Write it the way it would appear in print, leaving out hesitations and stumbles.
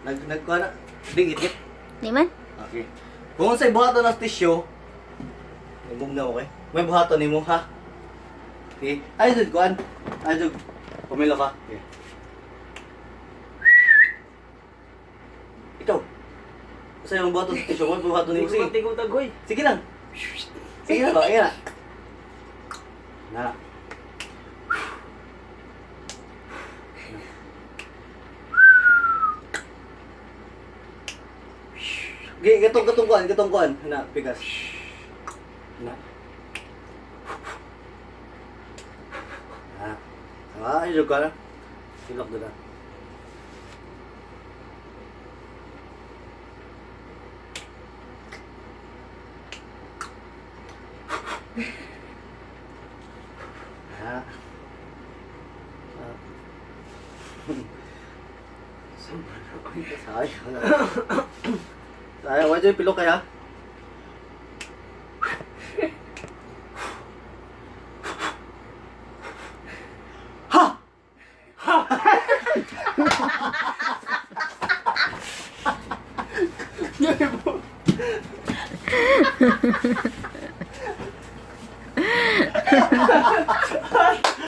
Nagkuha na. Dingit. Di man? Okay. Kung sa'y buhaton ng tissue, ibog na okay. May buhaton ni mo ha. Okay. Ay, Jud, kuhan. Ay, Jud. Pumilo ka. Okay. Ikaw. Sa'yo yung buhaton sa tissue mo, buhaton ni mo. Sige. Tingko tagoy. Sige lang. Sige lang ba? Ayan na. Na. Gatong kuan. Na, pikas. Na. Ayun ka na. Silok doon na. Sayang, wala dyan yung pilok kaya? Ha! Ha!